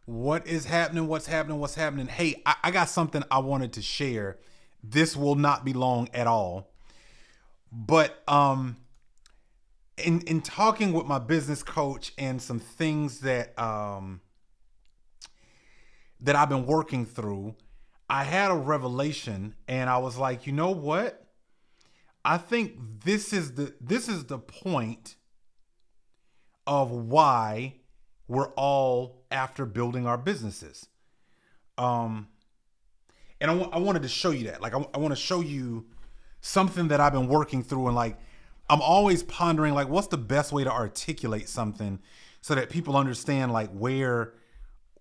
What is happening? What's happening? What's happening? Hey, I got something I wanted to share. This will not be long at all. But in talking with my business coach and some things that I've been working through, I had a revelation and I was like, you know what? I think this is the point of why we're all after building our businesses. Um, and I wanted to show you that. Like, I want to show you something that I've been working through, and like, I'm always pondering, like, what's the best way to articulate something so that people understand, like, where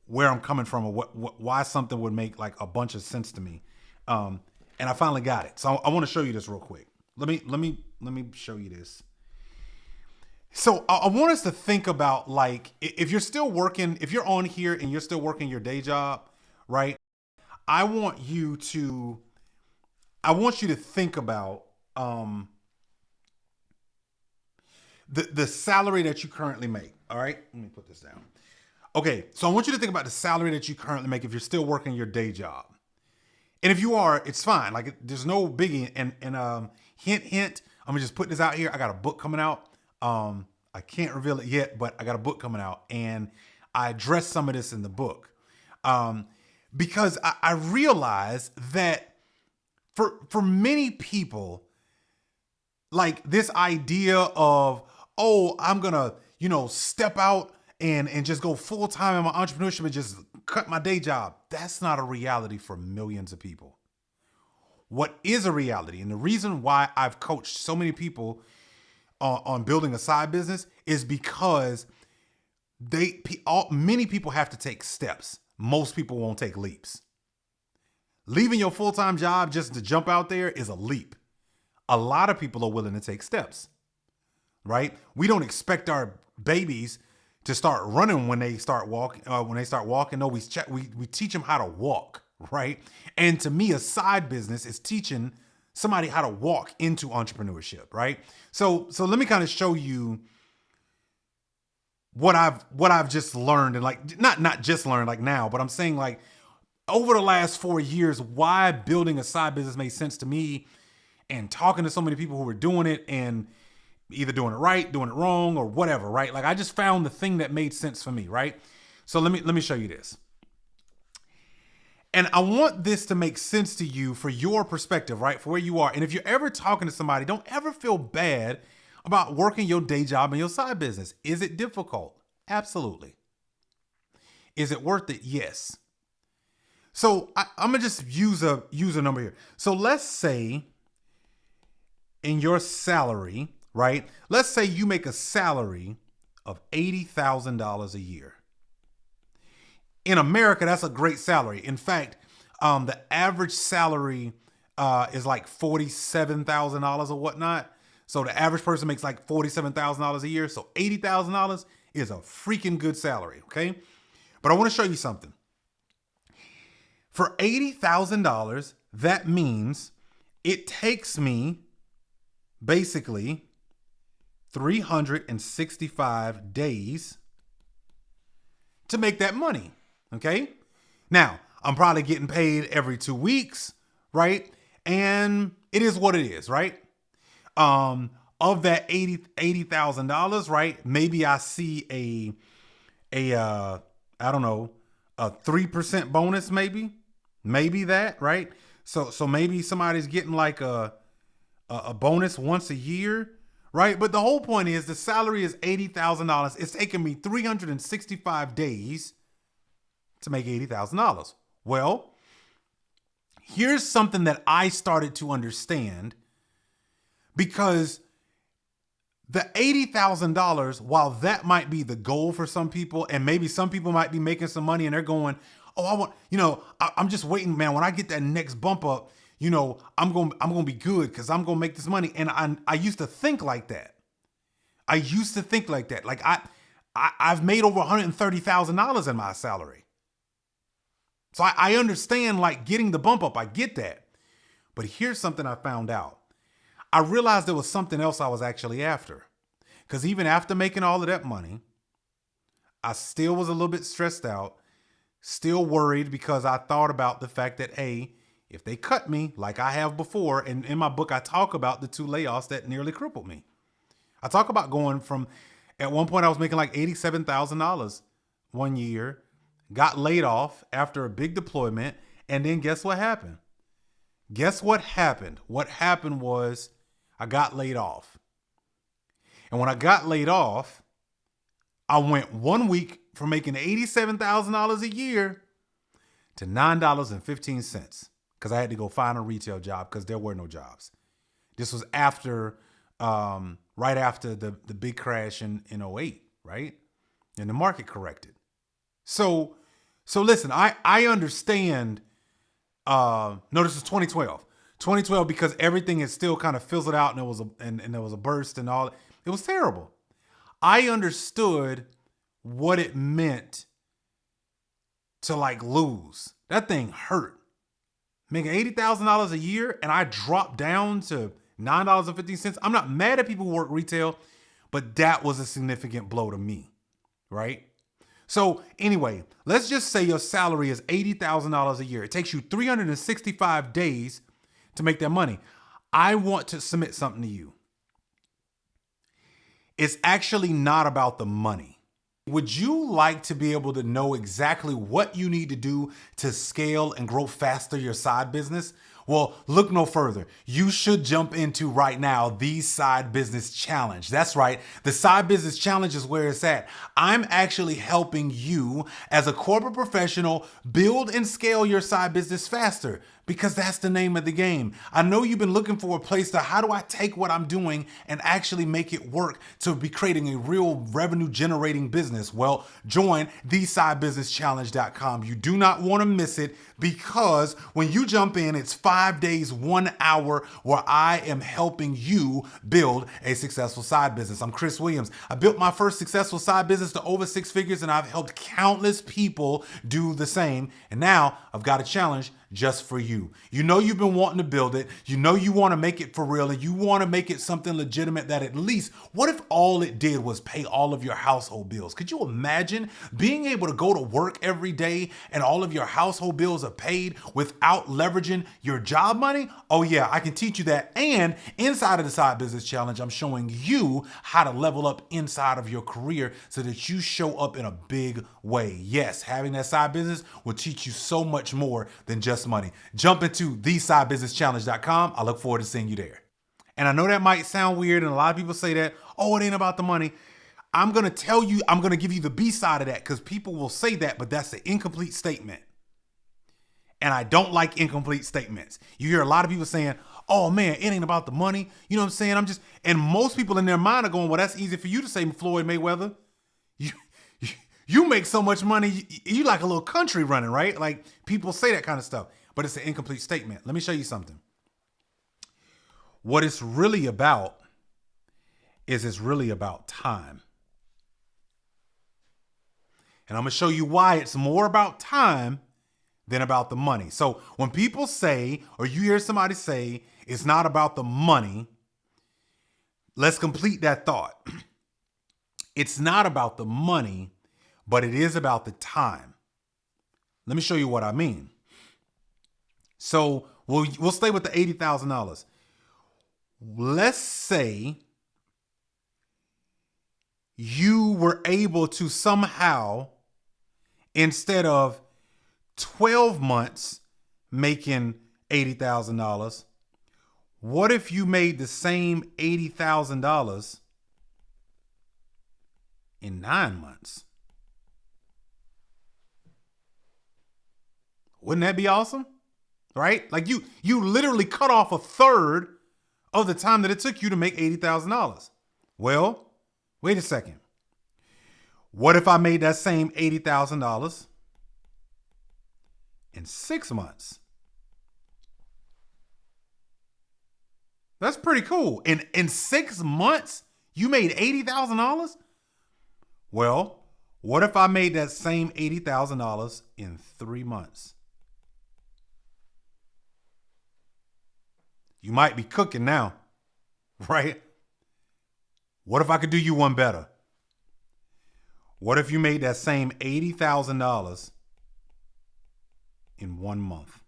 I'm coming from, or why something would make like a bunch of sense to me. And I finally got it. So I want to show you this real quick. Let me show you this. So I want us to think about, like, if you're still working, if you're on here and you're still working your day job, right? I want you to I want you to think about the salary that you currently make. All right, let me put this down. Okay, so I want you to think about the salary that you currently make if you're still working your day job. And if you are, it's fine. Like, there's no biggie. And hint, I'm gonna just put this out here. I got a book coming out. I can't reveal it yet, but I got a book coming out, and I address some of this in the book. Because I realize that for many people, like, this idea of, oh, I'm gonna, step out and just go full time in my entrepreneurship and just cut my day job. That's not a reality for millions of people. What is a reality, and the reason why I've coached so many people on building a side business, is because many people have to take steps. Most people won't take leaps. Leaving your full-time job just to jump out there is a leap. A lot of people are willing to take steps, right? We don't expect our babies to start running when they start walking. No, we teach them how to walk, right? And to me, a side business is teaching somebody how to walk into entrepreneurship, right? So let me kind of show you what I've just learned, and, like, not just learned like now, but I'm saying, like, over the last 4 years, why building a side business made sense to me, and talking to so many people who were doing it and either doing it right, doing it wrong, or whatever, right? Like, I just found the thing that made sense for me, right? So let me show you this. And I want this to make sense to you for your perspective, right? For where you are. And if you're ever talking to somebody, don't ever feel bad about working your day job and your side business. Is it difficult? Absolutely. Is it worth it? Yes. So I'm gonna just use a number here. So let's say in your salary, right? Let's say you make a salary of $80,000 a year. In America, that's a great salary. In fact, the average salary is like $47,000 or whatnot. So the average person makes like $47,000 a year. So $80,000 is a freaking good salary, okay? But I want to show you something. For $80,000, that means it takes me basically 365 days to make that money. Okay. Now, I'm probably getting paid every 2 weeks, right? And it is what it is, right? Of that $80,000, right? Maybe I see I don't know, a 3% bonus, maybe that, right? So maybe somebody's getting like a bonus once a year, right? But the whole point is the salary is $80,000. It's taken me 365 days to make $80,000. Well, here's something that I started to understand, because the $80,000, while that might be the goal for some people, and maybe some people might be making some money and they're going, oh, I'm just waiting, man. When I get that next bump up, I'm going to be good because I'm going to make this money. And I used to think like that. Like, I've made over $130,000 in my salary. So I understand, like, getting the bump up. I get that. But here's something I found out. I realized there was something else I was actually after. Because even after making all of that money, I still was a little bit stressed out Still worried because I thought about the fact that, hey, if they cut me like I have before, and in my book, I talk about the 2 layoffs that nearly crippled me. I talk about going from, at one point I was making like $87,000 one year, got laid off after a big deployment. And then guess what happened? Guess what happened? What happened was I got laid off. And when I got laid off, I went 1 week from making $87,000 a year to $9.15 because I had to go find a retail job because there were no jobs. This was after, right after the big crash in 08, right? And the market corrected. So listen, I understand. No, this is 2012. 2012 because everything is still kind of fizzled out, and there was a burst and all. It was terrible. I understood what it meant to like lose. That thing hurt. Making $80,000 a year, and I dropped down to $9.50. I'm not mad at people who work retail, but that was a significant blow to me, right? So anyway, let's just say your salary is $80,000 a year. It takes you 365 days to make that money. I want to submit something to you. It's actually not about the money. Would you like to be able to know exactly what you need to do to scale and grow faster your side business? Well, look no further. You should jump into right now the Side Business Challenge. That's right. The Side Business Challenge is where it's at. I'm actually helping you as a corporate professional build and scale your side business faster because that's the name of the game. I know you've been looking for a place to how do I take what I'm doing and actually make it work to be creating a real revenue generating business. Well, join thesidebusinesschallenge.com. You do not want to miss it because when you jump in, it's 5 days, 1 hour where I am helping you build a successful side business. I'm Chris Williams. I built my first successful side business to over 6 figures, and I've helped countless people do the same. And now I've got a challenge just for you. You know you've been wanting to build it. You know you want to make it for real, and you want to make it something legitimate that at least, what if all it did was pay all of your household bills? Could you imagine being able to go to work every day and all of your household bills are paid without leveraging your job money? Oh yeah, I can teach you that. And inside of the Side Business Challenge, I'm showing you how to level up inside of your career so that you show up in a big way. Yes, having that side business will teach you so much more than just money. Jump into thesidebusinesschallenge.com. I look forward to seeing you there. And I know that might sound weird, and a lot of people say that, oh, it ain't about the money. I'm going to tell you, I'm going to give you the B side of that because people will say that, but that's an incomplete statement. And I don't like incomplete statements. You hear a lot of people saying, oh man, it ain't about the money. You know what I'm saying? And most people in their mind are going, well, that's easy for you to say, Floyd Mayweather. You make so much money, you like a little country running, right? Like people say that kind of stuff, but it's an incomplete statement. Let me show you something. What it's really about is it's really about time. And I'm going to show you why it's more about time than about the money. So when people say, or you hear somebody say, it's not about the money, let's complete that thought. It's not about the money, but it is about the time. Let me show you what I mean. So we'll stay with the $80,000. Let's say you were able to somehow, instead of 12 months making $80,000, what if you made the same $80,000 in 9 months? Wouldn't that be awesome? Right? Like you literally cut off a third of the time that it took you to make $80,000. Well, wait a second. What if I made that same $80,000 in 6 months? That's pretty cool. In 6 months, you made $80,000? Well, what if I made that same $80,000 in 3 months? You might be cooking now, right? What if I could do you one better? What if you made that same $80,000 in 1 month.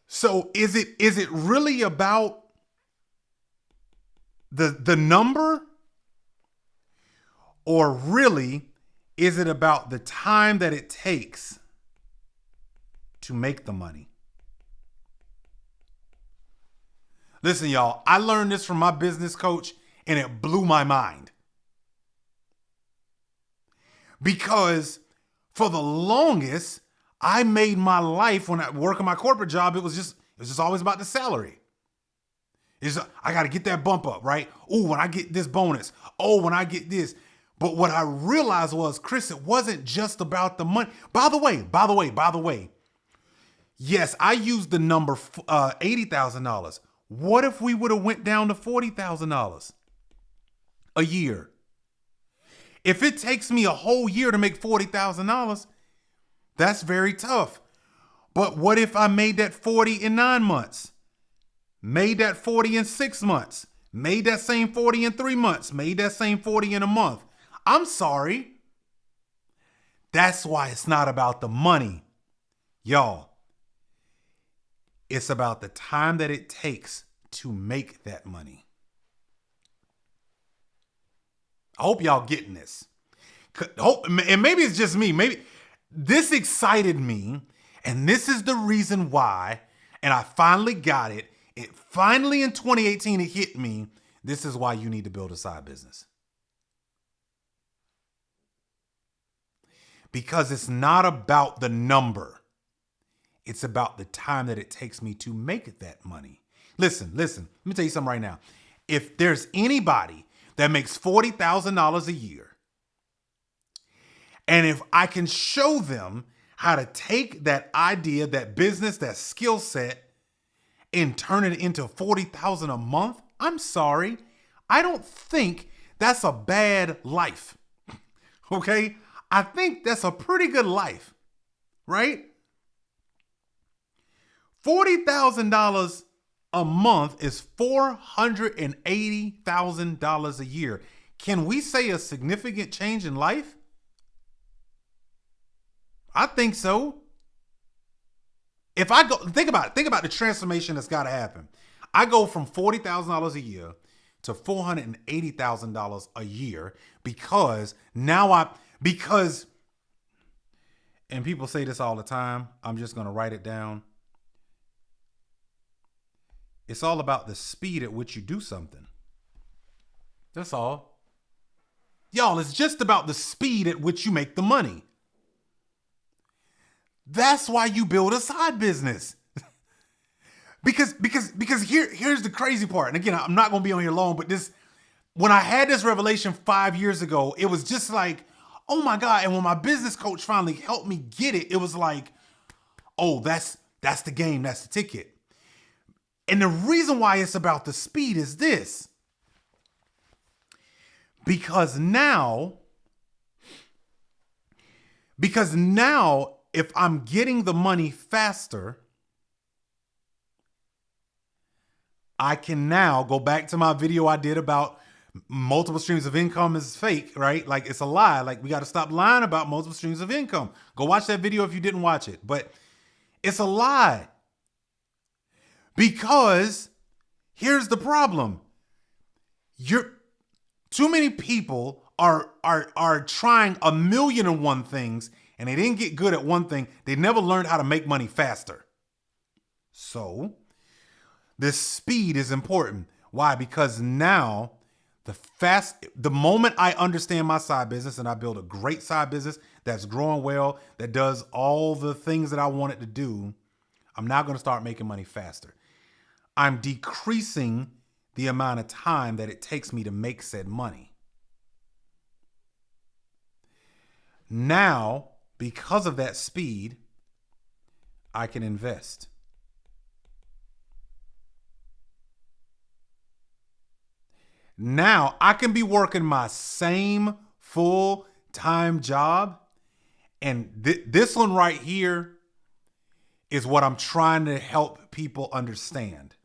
So is it really about the number, or really is it about the time that it takes to make the money? Listen, y'all, I learned this from my business coach and it blew my mind. Because for the longest, I made my life, when I work in my corporate job, it was just always about the salary. I got to get that bump up, right? Oh, when I get this bonus. Oh, when I get this. But what I realized was, Chris, it wasn't just about the money. By the way. Yes, I used the number $80,000. What if we would have went down to $40,000 a year? If it takes me a whole year to make $40,000, that's very tough. But what if I made that 40 in 9 months? Made that 40 in 6 months? Made that same 40 in 3 months? Made that same 40 in a month? I'm sorry. That's why it's not about the money. Y'all, it's about the time that it takes to make that money. I hope y'all getting this. And maybe it's just me. Maybe this excited me. And this is the reason why. And I finally got it. It finally in 2018, it hit me. This is why you need to build a side business. Because it's not about the number. It's about the time that it takes me to make that money. Listen. Let me tell you something right now. If there's anybody that makes $40,000 a year, and if I can show them how to take that idea, that business, that skill set, and turn it into $40,000 a month, I'm sorry, I don't think that's a bad life. Okay? I think that's a pretty good life, right? $40,000 a month is $480,000 a year. Can we say a significant change in life? I think so. If I go, think about the transformation that's got to happen. I go from $40,000 a year to $480,000 a year because and people say this all the time. I'm just going to write it down. It's all about the speed at which you do something. That's all. Y'all, it's just about the speed at which you make the money. That's why you build a side business. because here's the crazy part. And again, I'm not going to be on here long, but when I had this revelation 5 years ago, it was just like, oh my God. And when my business coach finally helped me get it, it was like, oh, that's the game. That's the ticket. And the reason why it's about the speed is this. Because now, if I'm getting the money faster, I can now go back to my video I did about multiple streams of income is fake, right? Like it's a lie. Like we got to stop lying about multiple streams of income. Go watch that video if you didn't watch it. But it's a lie. Because here's the problem. Too many people are trying 1,000,001 things and they didn't get good at one thing. They never learned how to make money faster. So this speed is important. Why? Because now the moment I understand my side business and I build a great side business that's growing well, that does all the things that I want it to do, I'm now going to start making money faster. I'm decreasing the amount of time that it takes me to make said money. Now, because of that speed, I can invest. Now, I can be working my same full-time job, and this one right here is what I'm trying to help people understand.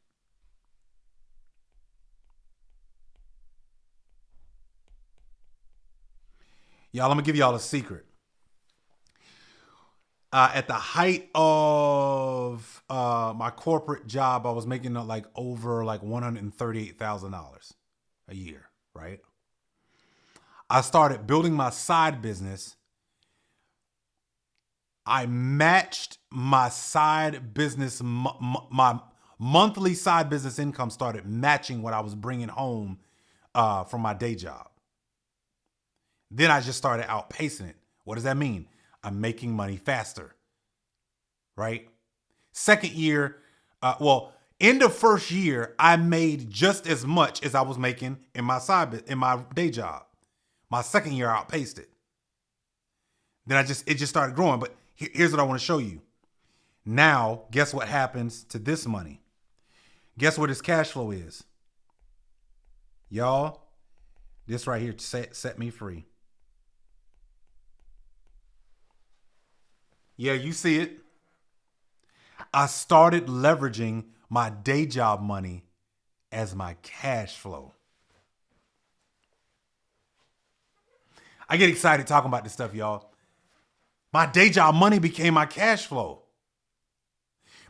Y'all, I'm gonna give y'all a secret. At the height of my corporate job, I was making like over like $138,000 a year, right? I started building my side business. I matched my side business, my monthly side business income started matching what I was bringing home from my day job. Then I just started outpacing it. What does that mean? I'm making money faster, right? Second year, end of first year, I made just as much as I was making in my day job. My second year, I outpaced it. Then it just started growing. But here's what I want to show you. Now, guess what happens to this money? Guess what its cash flow is? Y'all, this right here set me free. Yeah, you see it. I started leveraging my day job money as my cash flow. I get excited talking about this stuff, y'all. My day job money became my cash flow.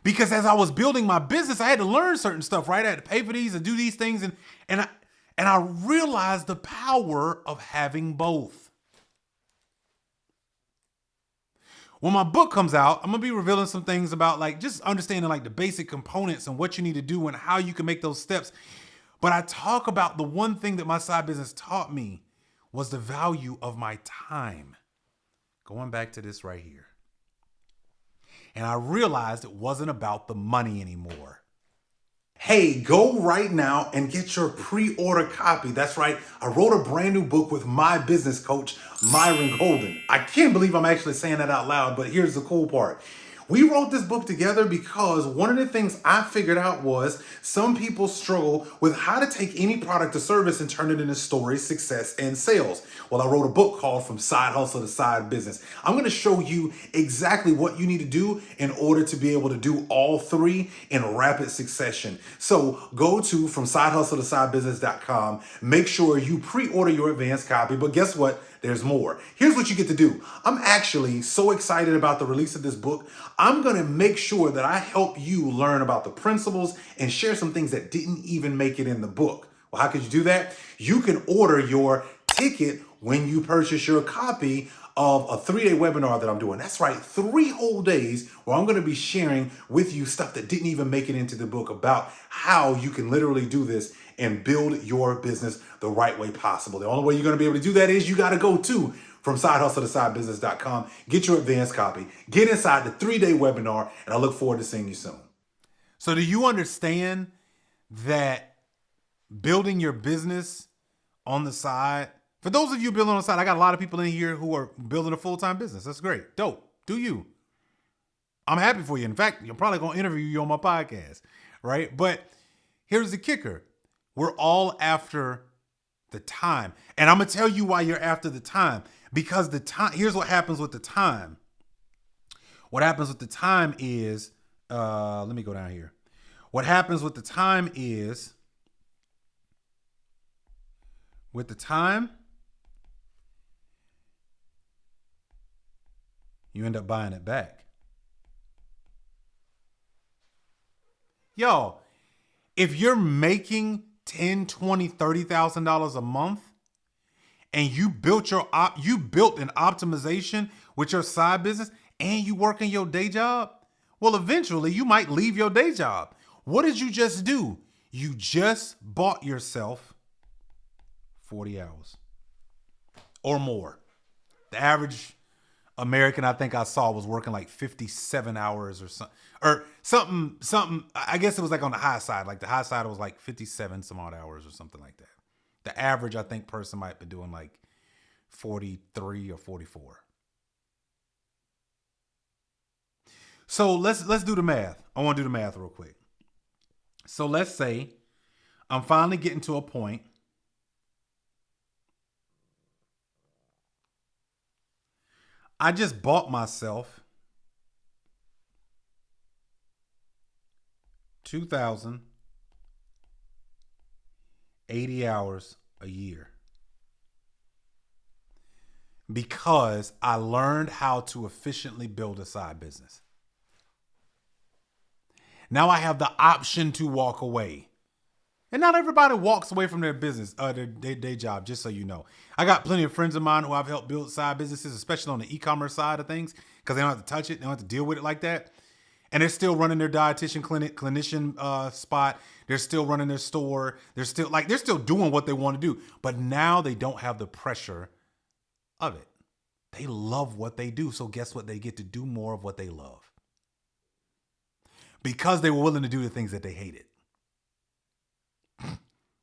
Because as I was building my business, I had to learn certain stuff, right? I had to pay for these and do these things. And I realized the power of having both. When my book comes out, I'm going to be revealing some things about like just understanding like the basic components and what you need to do and how you can make those steps. But I talk about the one thing that my side business taught me was the value of my time. Going back to this right here. And I realized it wasn't about the money anymore. Hey, go right now and get your pre-order copy. That's right. I wrote a brand new book with my business coach, Myron Golden. I can't believe I'm actually saying that out loud, but here's the cool part. We wrote this book together because one of the things I figured out was some people struggle with how to take any product or service and turn it into stories, success, and sales. Well, I wrote a book called From Side Hustle to Side Business. I'm going to show you exactly what you need to do in order to be able to do all three in rapid succession. So go to FromSideHustleToSideBusiness.com. Make sure you pre-order your advanced copy. But guess what? There's more. Here's what you get to do. I'm actually so excited about the release of this book. I'm going to make sure that I help you learn about the principles and share some things that didn't even make it in the book. Well, how could you do that? You can order your ticket when you purchase your copy of a 3-day webinar that I'm doing. That's right, 3 whole days where I'm going to be sharing with you stuff that didn't even make it into the book about how you can literally do this and build your business the right way possible. The only way you're going to be able to do that is you got to go to FromSideHustleToSideBusiness.com, get your advanced copy, get inside the 3-day webinar, and I look forward to seeing you soon. So do you understand that building your business on the side, for those of you building on the side, I got a lot of people in here who are building a full-time business. That's great. Dope. Do you. I'm happy for you. In fact, I'm probably going to interview you on my podcast, right? But here's the kicker. We're all after the time. And I'm going to tell you why you're after the time. Because the time, here's what happens with the time. What happens with the time is, let me go down here. What happens with the time is, you end up buying it back. Yo, if you're making $10,000, $20,000, $30,000 a month, and you built an optimization with your side business, and you work in your day job, well, eventually you might leave your day job. What did you just do? You just bought yourself 40 hours or more. The average American I think I saw was working like 57 hours or something. I guess it was like on the high side. Like the high side was like 57 some odd hours or something like that. The average I think person might be doing like 43 or 44. So let's do the math. I want to do the math real quick. So let's say I'm finally getting to a point I just bought myself 2,080 hours a year. because I learned how to efficiently build a side business. Now I have the option to walk away. And not everybody walks away from their business, their day job, just so you know. I got plenty of friends of mine who I've helped build side businesses, especially on the e-commerce side of things, because they don't have to touch it. They don't have to deal with it like that. And they're still running their dietitian clinician spot. They're still running their store. They're still doing what they want to do. But now they don't have the pressure of it. They love what they do. So guess what? They get to do more of what they love. Because they were willing to do the things that they hated.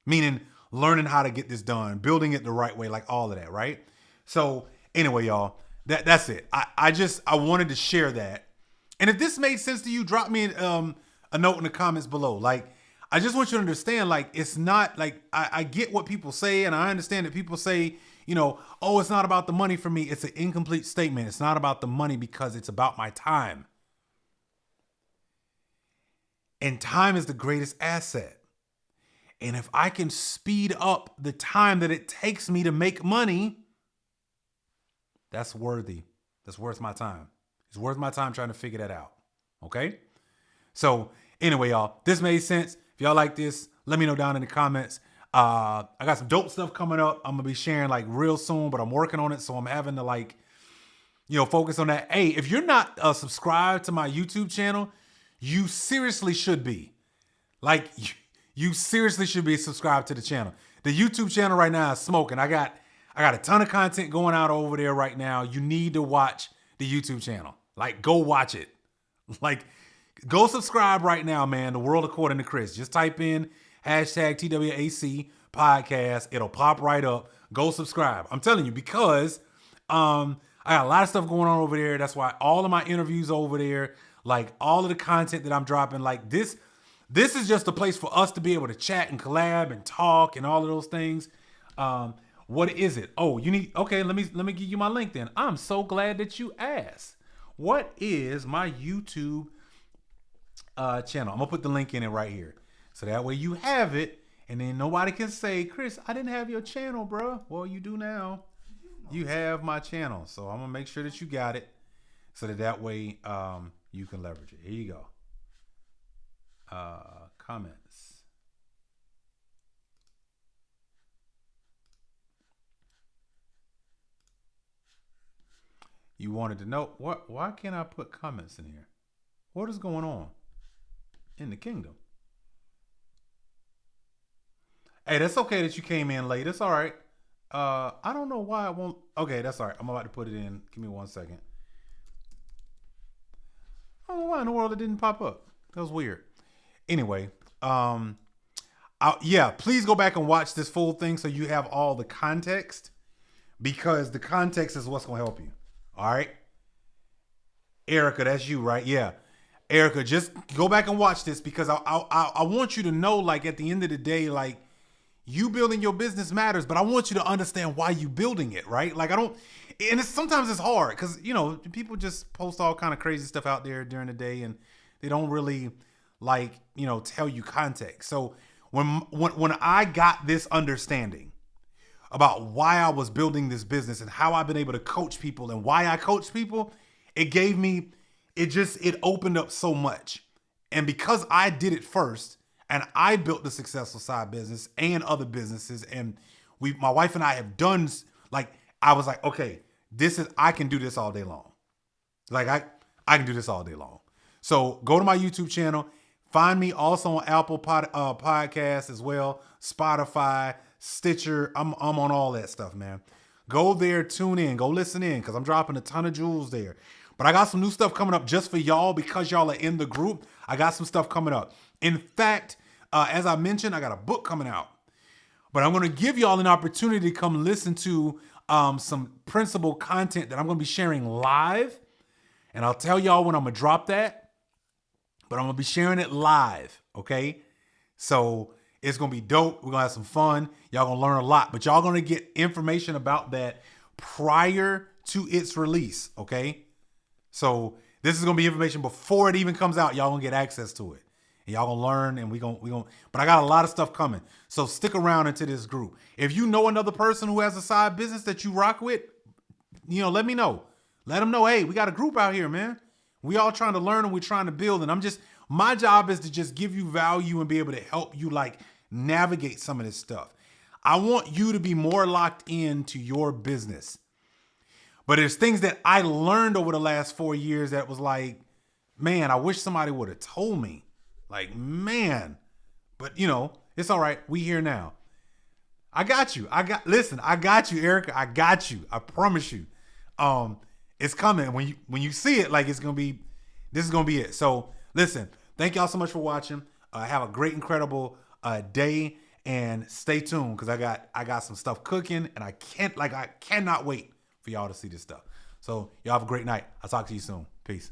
Meaning learning how to get this done, building it the right way, like all of that, right? So anyway, y'all, that's it. I wanted to share that. And if this made sense to you, drop me a note in the comments below. Like, I just want you to understand, like, it's not like I get what people say, and I understand that people say, oh, it's not about the money for me. It's an incomplete statement. It's not about the money because it's about my time. And time is the greatest asset. And if I can speed up the time that it takes me to make money, that's worthy. That's worth my time. It's worth my time trying to figure that out. Okay? So anyway, y'all, this made sense. If y'all like this, let me know down in the comments. I got some dope stuff coming up. I'm going to be sharing like real soon, but I'm working on it. So I'm having to focus on that. Hey, if you're not subscribed to my YouTube channel, you seriously should be. Like, you seriously should be subscribed to the channel. The YouTube channel right now is smoking. I got a ton of content going out over there right now. You need to watch the YouTube channel. Like, go watch it. Like, go subscribe right now, man. The World According to Chris. Just type in hashtag TWAC podcast. It'll pop right up. Go subscribe. I'm telling you, because I got a lot of stuff going on over there. That's why all of my interviews over there, like all of the content that I'm dropping, like this is just a place for us to be able to chat and collab and talk and all of those things. What is it? Oh, okay, let me give you my link then. I'm so glad that you asked. What is my YouTube channel? I'm gonna put the link in it right here. So that way you have it, and then nobody can say, Chris, I didn't have your channel, bro. Well, you do now. You have my channel. So I'm gonna make sure that you got it, so that way you can leverage it. Here you go. Comments. You wanted to know why can't I put comments in here? What is going on in the kingdom? Hey, that's okay that you came in late. It's all right. I don't know why I won't. Okay, that's all right. I'm about to put it in. Give me 1 second. I don't know why in the world it didn't pop up. That was weird. Anyway, please go back and watch this full thing so you have all the context, because the context is what's going to help you. All right. Erica, that's you, right? Yeah. Erica, just go back and watch this, because I want you to know, like, at the end of the day, like, you building your business matters, but I want you to understand why you building it, right? Like, sometimes it's hard because, people just post all kind of crazy stuff out there during the day, and they don't really tell you context. So when I got this understanding about why I was building this business and how I've been able to coach people and why I coach people, it opened up so much. And because I did it first, and I built the successful side business and other businesses, and my wife and I have done, like, I was like, okay, I can do this all day long. Like, I can do this all day long. So go to my YouTube channel. Find me also on Apple Podcasts as well, Spotify, Stitcher. I'm on all that stuff, man. Go there, tune in, go listen in, because I'm dropping a ton of jewels there. But I got some new stuff coming up just for y'all, because y'all are in the group. I got some stuff coming up. In fact, as I mentioned, I got a book coming out. But I'm going to give y'all an opportunity to come listen to some principal content that I'm going to be sharing live. And I'll tell y'all when I'm going to drop that. But I'm going to be sharing it live, okay? So it's going to be dope. We're going to have some fun. Y'all going to learn a lot. But y'all going to get information about that prior to its release, okay? So this is going to be information before it even comes out. Y'all going to get access to it. And y'all going to learn, and we going but I got a lot of stuff coming. So stick around into this group. If you know another person who has a side business that you rock with, let me know. Let them know, hey, we got a group out here, man. We all trying to learn and we're trying to build. And my job is to just give you value and be able to help you like navigate some of this stuff. I want you to be more locked into your business. But there's things that I learned over the last 4 years that was like, man, I wish somebody would have told me. Like, man. But, it's all right. We here now. I got you. I got you, Erica. I got you. I promise you. It's coming. When you see it, like this is gonna be it. So listen, thank y'all so much for watching. Have a great, incredible day, and stay tuned because I got some stuff cooking, and I cannot wait for y'all to see this stuff. So y'all have a great night. I'll talk to you soon. Peace.